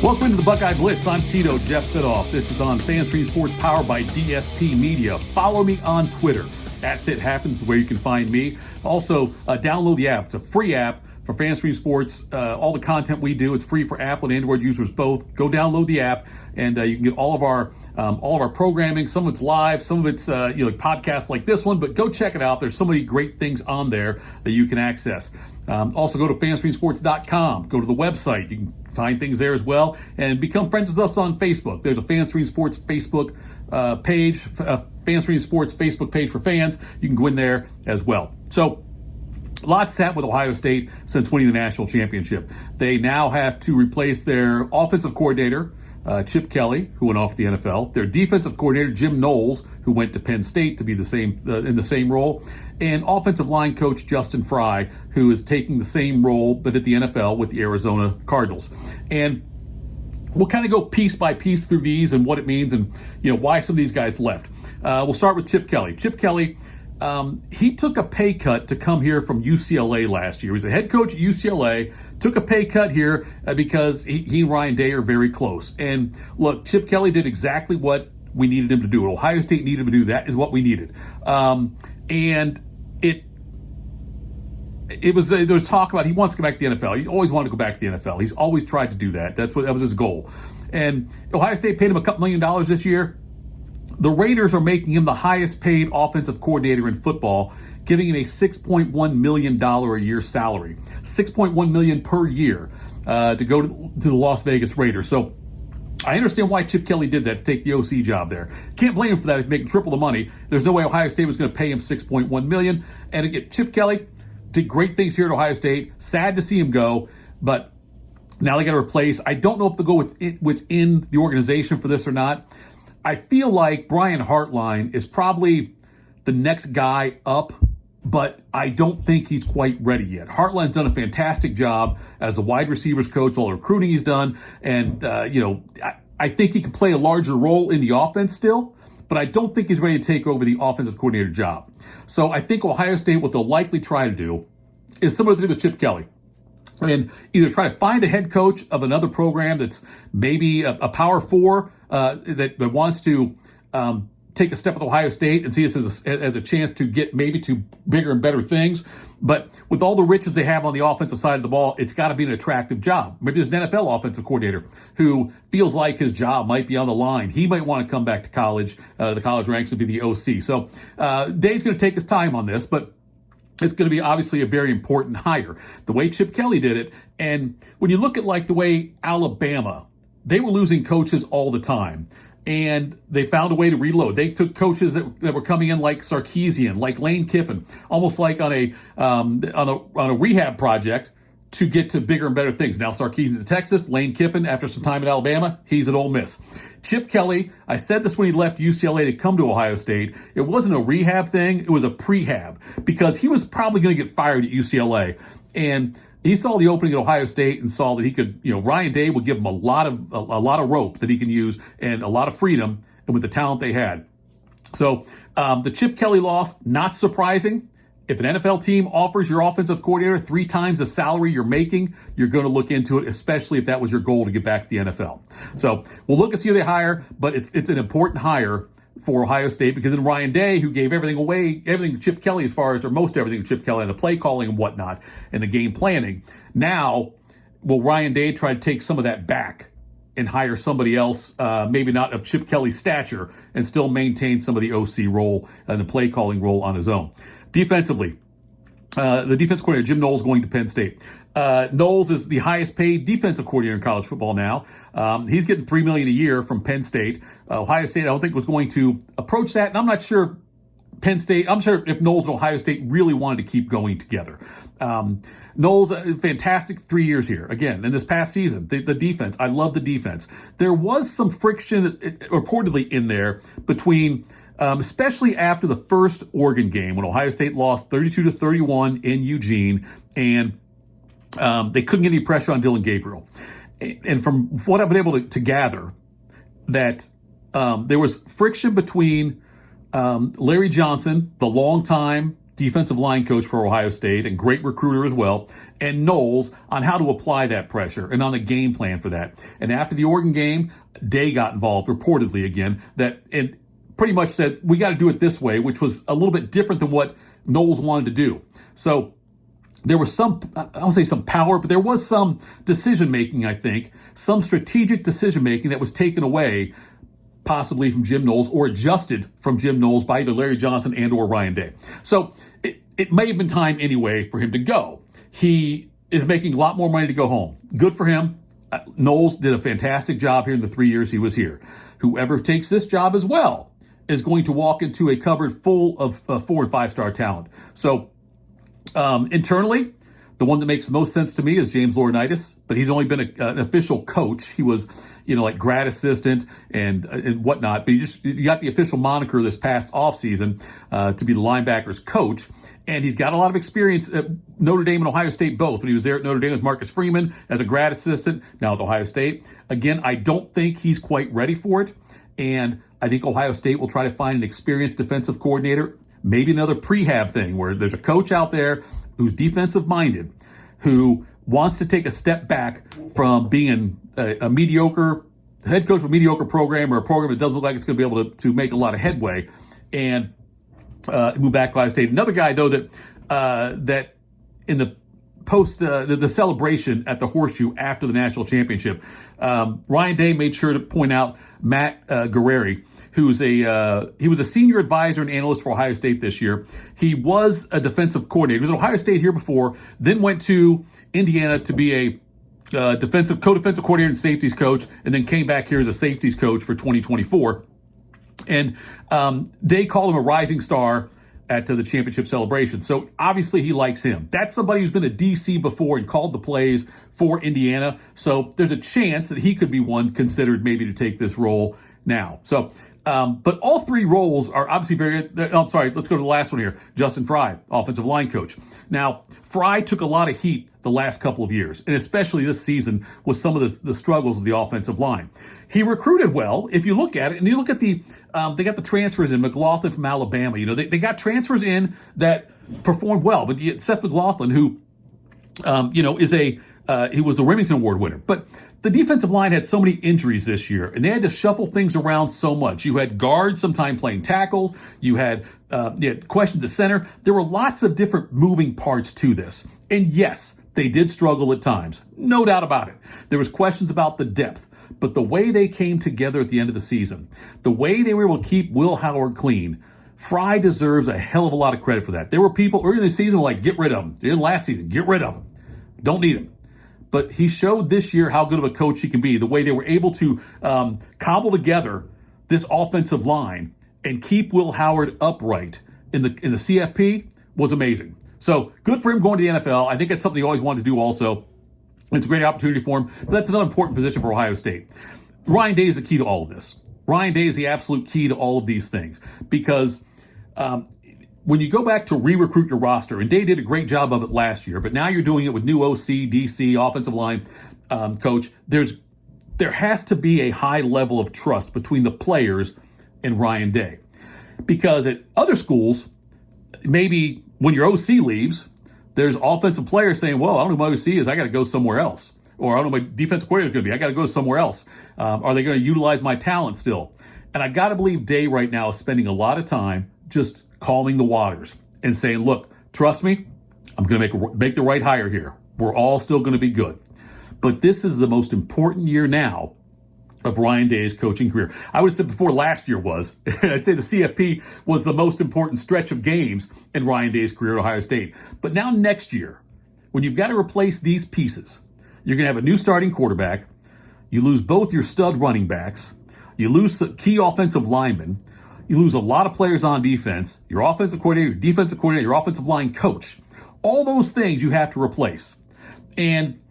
Welcome to the Buckeye Blitz. I'm Tito, Jeff Thitoff. This is on FanStream Sports, powered by DSP Media. Follow me on Twitter. @FitHappens is where you can find me. Also, download the app. It's a free app for FanStream Sports. All the content we do, it's free for Apple and Android users both. Go download the app, and you can get all of our programming. Some of it's live, some of it's like podcasts like this one. But go check it out. There's so many great things on there that you can access. Also, go to fanstreamsports.com. Go to the website. You can find things there as well, and become friends with us on Facebook. There's a FanStream Sports Facebook page, FanStream Sports Facebook page for fans. You can go in there as well. So, lots happened with Ohio State since winning the national championship. They now have to replace their offensive coordinator, Chip Kelly, who went off to the NFL, their defensive coordinator, Jim Knowles, who went to Penn State to be in the same role, and offensive line coach Justin Fry, who is taking the same role but at the NFL with the Arizona Cardinals. And we'll kind of go piece by piece through these and what it means and why some of these guys left. We'll start with Chip Kelly. Chip Kelly, he took a pay cut to come here from UCLA last year. He was a head coach at UCLA, took a pay cut here because he and Ryan Day are very close. And look, Chip Kelly did exactly what we needed him to do. What Ohio State needed him to do, that is what we needed. And there was talk about he wants to go back to the NFL. He always wanted to go back to the NFL. He's always tried to do that. That was his goal. And Ohio State paid him a couple $1 million this year. The Raiders are making him the highest paid offensive coordinator in football, giving him a $6.1 million a year salary. $6.1 million per year to go to the Las Vegas Raiders. So I understand why Chip Kelly did that, to take the OC job there. Can't blame him for that. He's making triple the money. There's no way Ohio State was going to pay him $6.1 million. And again, Chip Kelly did great things here at Ohio State. Sad to see him go, but now they got to replace. I don't know if they'll go within the organization for this or not. I feel like Brian Hartline is probably the next guy up, but I don't think he's quite ready yet. Hartline's done a fantastic job as a wide receivers coach, all the recruiting he's done, and I think he can play a larger role in the offense still, but I don't think he's ready to take over the offensive coordinator job. So I think Ohio State, what they'll likely try to do is similar to with Chip Kelly. And either try to find a head coach of another program that's maybe a Power Four that wants to take a step with Ohio State and see this as a chance to get maybe to bigger and better things. But with all the riches they have on the offensive side of the ball, it's got to be an attractive job. Maybe there's an NFL offensive coordinator who feels like his job might be on the line. He might want to come back to college, the college ranks, and be the OC. So Day's going to take his time on this, but it's going to be obviously a very important hire. The way Chip Kelly did it, and when you look at like the way Alabama, they were losing coaches all the time, and they found a way to reload. They took coaches that were coming in like Sarkisian, like Lane Kiffin, almost like on a rehab project to get to bigger and better things. Now Sarkisian's at Texas. Lane Kiffin, after some time at Alabama, he's at Ole Miss. Chip Kelly, I said this when he left UCLA to come to Ohio State. It wasn't a rehab thing. It was a prehab, because he was probably going to get fired at UCLA. And he saw the opening at Ohio State and saw that he could, Ryan Day would give him a lot of rope that he can use and a lot of freedom, and with the talent they had. So the Chip Kelly loss, not surprising. If an NFL team offers your offensive coordinator 3 times the salary you're making, you're going to look into it, especially if that was your goal to get back to the NFL. So we'll look and see who they hire, but it's an important hire for Ohio State, because then Ryan Day, who gave everything to Chip Kelly most everything to Chip Kelly and the play calling and whatnot and the game planning, now will Ryan Day try to take some of that back and hire somebody else, maybe not of Chip Kelly's stature, and still maintain some of the OC role and the play calling role on his own. Defensively, the defense coordinator, Jim Knowles, going to Penn State. Knowles is the highest paid defensive coordinator in college football now. He's getting $3 million a year from Penn State. Ohio State, I don't think, was going to approach that, and I'm not sure I'm sure if Knowles and Ohio State really wanted to keep going together. Knowles, a fantastic 3 years here. Again, in this past season, the defense, I love the defense. There was some friction reportedly in there between, especially after the first Oregon game when Ohio State lost 32-31 in Eugene, and they couldn't get any pressure on Dylan Gabriel. And from what I've been able to gather, that there was friction between Larry Johnson, the longtime defensive line coach for Ohio State and great recruiter as well, and Knowles on how to apply that pressure and on the game plan for that. And after the Oregon game, Day got involved reportedly again and pretty much said, we got to do it this way, which was a little bit different than what Knowles wanted to do. So there was some, I don't say some power, but there was some decision-making, I think, some strategic decision-making that was taken away possibly from Jim Knowles or adjusted from Jim Knowles by either Larry Johnson and or Ryan Day. So it may have been time anyway for him to go. He is making a lot more money to go home. Good for him. Knowles did a fantastic job here in the 3 years he was here. Whoever takes this job as well is going to walk into a cupboard full of 4- and 5-star talent. So internally, the one that makes the most sense to me is James Laurinaitis, but he's only been an official coach. He was, like grad assistant and whatnot, but he got the official moniker this past offseason to be the linebackers coach. And he's got a lot of experience at Notre Dame and Ohio State both. When he was there at Notre Dame with Marcus Freeman as a grad assistant, now with Ohio State. Again, I don't think he's quite ready for it. And I think Ohio State will try to find an experienced defensive coordinator, maybe another prehab thing where there's a coach out there who's defensive minded, who wants to take a step back from being a mediocre head coach of a mediocre program or a program that doesn't look like it's going to be able to make a lot of headway and move back to Ohio State. Another guy, though, that in the post the celebration at the Horseshoe after the national championship, Ryan Day made sure to point out Matt Guerrieri, he was a senior advisor and analyst for Ohio State this year. He was a defensive coordinator. He was at Ohio State here before, then went to Indiana to be a co-defensive coordinator and safeties coach, and then came back here as a safeties coach for 2024. And they called him a rising star at the championship celebration. So obviously he likes him. That's somebody who's been a DC before and called the plays for Indiana. So there's a chance that he could be one considered maybe to take this role now. So, but all three roles are obviously I'm sorry, let's go to the last one here. Justin Fry, offensive line coach. Now, Fry took a lot of heat the last couple of years, and especially this season with some of the struggles of the offensive line. He recruited well, if you look at it, and you look at they got the transfers in, McLaughlin from Alabama. They got transfers in that performed well, but Seth McLaughlin, who, he was the Remington Award winner. But the defensive line had so many injuries this year, and they had to shuffle things around so much. You had guards sometime playing tackle. You had questions at center. There were lots of different moving parts to this. And yes, they did struggle at times. No doubt about it. There was questions about the depth. But the way they came together at the end of the season, the way they were able to keep Will Howard clean, Fry deserves a hell of a lot of credit for that. There were people early in the season who were like, get rid of him. They didn't last season. Get rid of him. Don't need him. But he showed this year how good of a coach he can be. The way they were able to cobble together this offensive line and keep Will Howard upright in the CFP was amazing. So good for him going to the NFL. I think it's something he always wanted to do also. It's a great opportunity for him, but that's another important position for Ohio State. Ryan Day is the key to all of this. Ryan Day is the absolute key to all of these things because when you go back to re-recruit your roster, and Day did a great job of it last year, but now you're doing it with new OC, DC, offensive line coach, there has to be a high level of trust between the players and Ryan Day. Because at other schools, maybe when your OC leaves, there's offensive players saying, well, I don't know who my OC is, I got to go somewhere else. Or I don't know who my defensive coordinator is going to be, I got to go somewhere else. Are they going to utilize my talent still? And I got to believe Day right now is spending a lot of time just calming the waters and saying, look, trust me, I'm going to make the right hire here. We're all still going to be good. But this is the most important year now of Ryan Day's coaching career. I would have said before last year was. I'd say the CFP was the most important stretch of games in Ryan Day's career at Ohio State. But now next year, when you've got to replace these pieces, you're going to have a new starting quarterback. You lose both your stud running backs. You lose key offensive linemen. You lose a lot of players on defense. Your offensive coordinator, your defensive coordinator, your offensive line coach. All those things you have to replace. And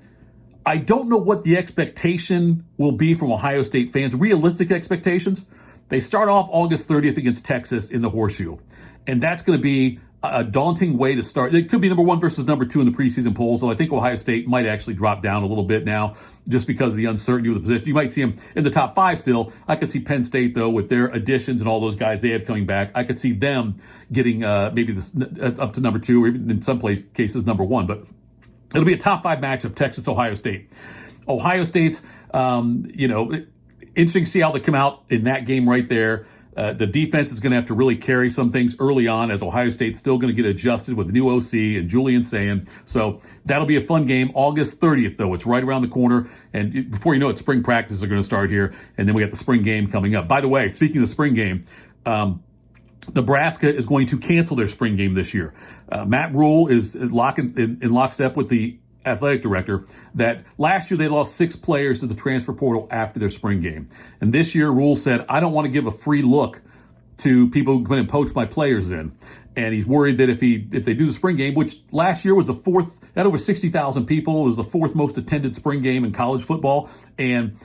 I don't know what the expectation will be from Ohio State fans, realistic expectations. They start off August 30th against Texas in the Horseshoe. And that's going to be a daunting way to start. It could be number 1 versus number 2 in the preseason polls, so I think Ohio State might actually drop down a little bit now just because of the uncertainty of the position. You might see them in the top 5 still. I could see Penn State, though, with their additions and all those guys they have coming back. I could see them getting maybe this up to number 2 or even in some cases number 1. But it'll be a top 5 matchup, Texas-Ohio State. Ohio State's, interesting to see how they come out in that game right there. The defense is going to have to really carry some things early on as Ohio State's still going to get adjusted with the new OC and Julian Sayin. So that'll be a fun game. August 30th, though. It's right around the corner. And before you know it, spring practices are going to start here. And then we got the spring game coming up. By the way, speaking of the spring game, Nebraska is going to cancel their spring game this year. Matt Rule is in lockstep with the athletic director that last year they lost 6 players to the transfer portal after their spring game. And this year, Rule said, I don't want to give a free look to people who come in and poach my players in. And he's worried that if they do the spring game, which last year was the 4th, had over 60,000 people, it was the 4th most attended spring game in college football. And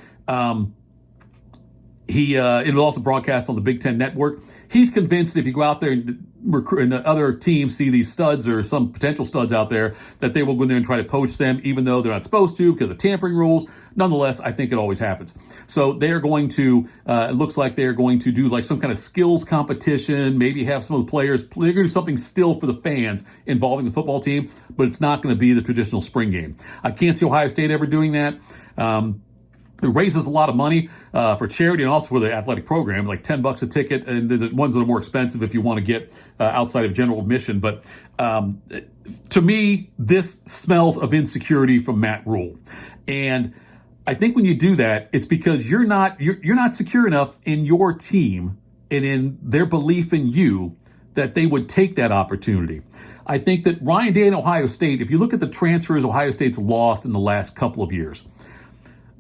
it was also broadcast on the Big Ten Network. He's convinced if you go out there and the other teams see these studs or some potential studs out there, that they will go in there and try to poach them, even though they're not supposed to because of tampering rules. Nonetheless, I think it always happens. So they are going to, it looks like they're going to do like some kind of skills competition, maybe have some of the players, they're going to do something still for the fans involving the football team, but it's not going to be the traditional spring game. I can't see Ohio State ever doing that. It raises a lot of money for charity and also for the athletic program, like $10 a ticket. And there's ones that are more expensive if you want to get outside of general admission. But to me, this smells of insecurity from Matt Rule. And I think when you do that, it's because you're not secure enough in your team and in their belief in you that they would take that opportunity. I think that Ryan Day and Ohio State, if you look at the transfers Ohio State's lost in the last couple of years,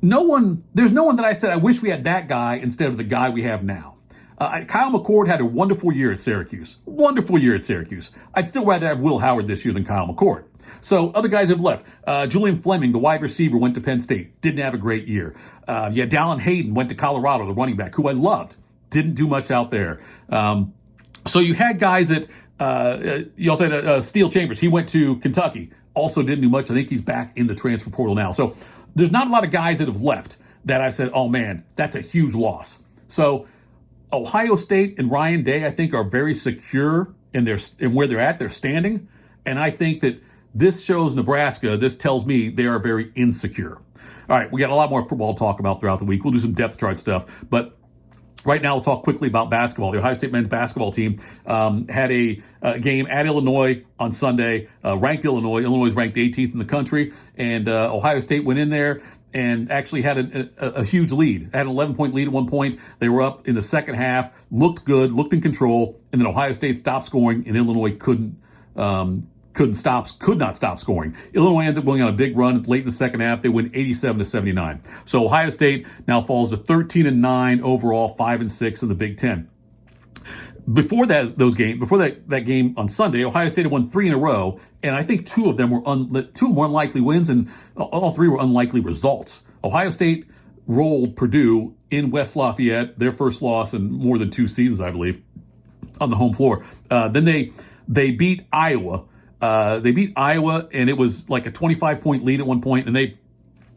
there's no one that I said, I wish we had that guy instead of the guy we have now. Kyle McCord had a wonderful year at Syracuse. Wonderful year at Syracuse. I'd still rather have Will Howard this year than Kyle McCord. So other guys have left. Julian Fleming, the wide receiver, went to Penn State. Didn't have a great year. Dallin Hayden went to Colorado, the running back, who I loved. Didn't do much out there. So you had guys that, you also had Steele Chambers. He went to Kentucky. Also didn't do much. I think he's back in the transfer portal now. So there's not a lot of guys that have left that I've said, oh man, that's a huge loss. So Ohio State and Ryan Day, I think, are very secure in where they're at, their standing. And I think that this shows Nebraska, this tells me they are very insecure. All right, we got a lot more football to talk about throughout the week. We'll do some depth chart stuff. But right now, we'll talk quickly about basketball. The Ohio State men's basketball team had a game at Illinois on Sunday, ranked Illinois. Illinois is ranked 18th in the country, and Ohio State went in there and actually had a huge lead. Had an 11-point lead at one point. They were up in the second half, looked good, looked in control, and then Ohio State stopped scoring, and Illinois could not stop scoring. Illinois ends up going on a big run late in the second half. They win 87-79. So Ohio State now falls to 13-9 overall, 5-6 in the Big Ten. Before that game on Sunday, Ohio State had won 3 in a row, and I think two of them were unlikely wins, and all 3 were unlikely results. Ohio State rolled Purdue in West Lafayette, their first loss in more than 2 seasons, I believe, on the home floor. Then they beat Iowa. And it was like a 25-point lead at one point, and they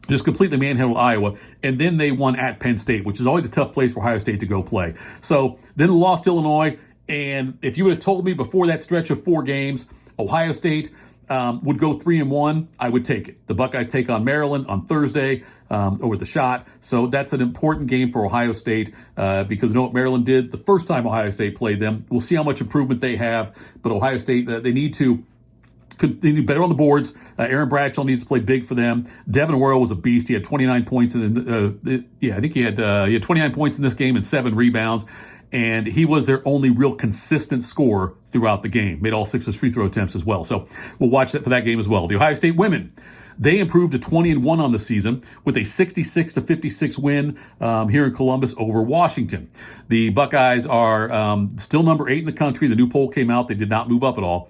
just completely manhandled Iowa. And then they won at Penn State, which is always a tough place for Ohio State to go play. So then lost to Illinois. And if you would have told me before that stretch of 4 games, Ohio State would go 3-1, I would take it. The Buckeyes take on Maryland on Thursday over the shot. So that's an important game for Ohio State because you know what Maryland did the first time Ohio State played them. We'll see how much improvement they have. But Ohio State, they need to continue better on the boards. Aaron Bradshaw needs to play big for them. Devin Worrell was a beast. He had 29 points. I think he had 29 points in this game and 7 rebounds. And he was their only real consistent scorer throughout the game. Made all 6 of his free throw attempts as well. So we'll watch that for that game as well. The Ohio State women, they improved to 20-1 on the season with a 66-56 win here in Columbus over Washington. The Buckeyes are still number 8 in the country. The new poll came out. They did not move up at all.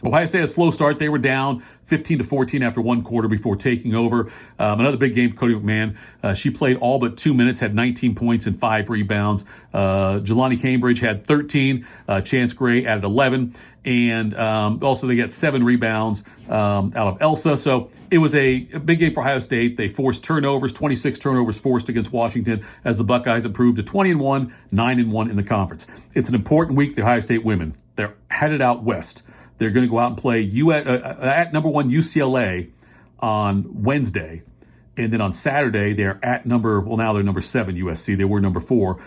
Ohio State had a slow start. They were down 15-14 after one quarter before taking over. Another big game for Cody McMahon. She played all but 2 minutes, had 19 points and 5 rebounds. Jelani Cambridge had 13. Chance Gray added 11. And also they got 7 rebounds out of Elsa. So it was a big game for Ohio State. They forced turnovers, 26 turnovers forced against Washington as the Buckeyes improved to 20-1, 9-1 in the conference. It's an important week for the Ohio State women. They're headed out west. They're going to go out and play at number 1 UCLA on Wednesday. And then on Saturday, they're at now they're number 7 USC. They were number 4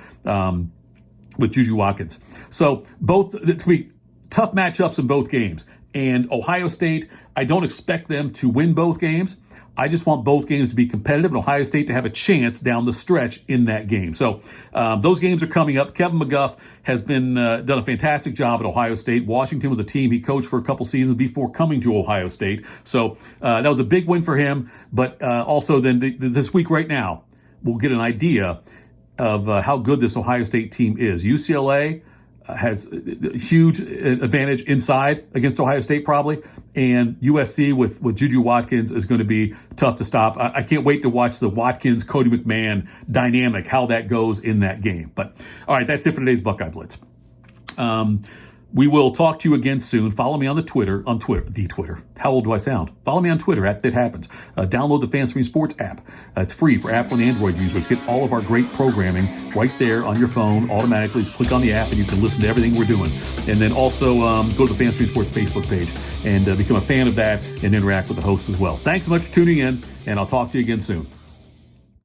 with Juju Watkins. So it's going to be tough matchups in both games. And Ohio State, I don't expect them to win both games. I just want both games to be competitive and Ohio State to have a chance down the stretch in that game. So those games are coming up. Kevin McGuff has been done a fantastic job at Ohio State. Washington was a team he coached for a couple seasons before coming to Ohio State. So that was a big win for him. But also then this week right now, we'll get an idea of how good this Ohio State team is. UCLA has a huge advantage inside against Ohio State probably, and USC with Juju Watkins is going to be tough to stop. I can't wait to watch the Watkins-Cody McMahon dynamic, how that goes in that game. But all right, that's it for today's Buckeye Blitz. We will talk to you again soon. Follow me on the Twitter. How old do I sound? Follow me on Twitter at That Happens. Download the FanStream Sports app. It's free for Apple and Android users. Get all of our great programming right there on your phone automatically. Just click on the app and you can listen to everything we're doing. And then also go to the FanStream Sports Facebook page and become a fan of that and interact with the hosts as well. Thanks so much for tuning in, and I'll talk to you again soon.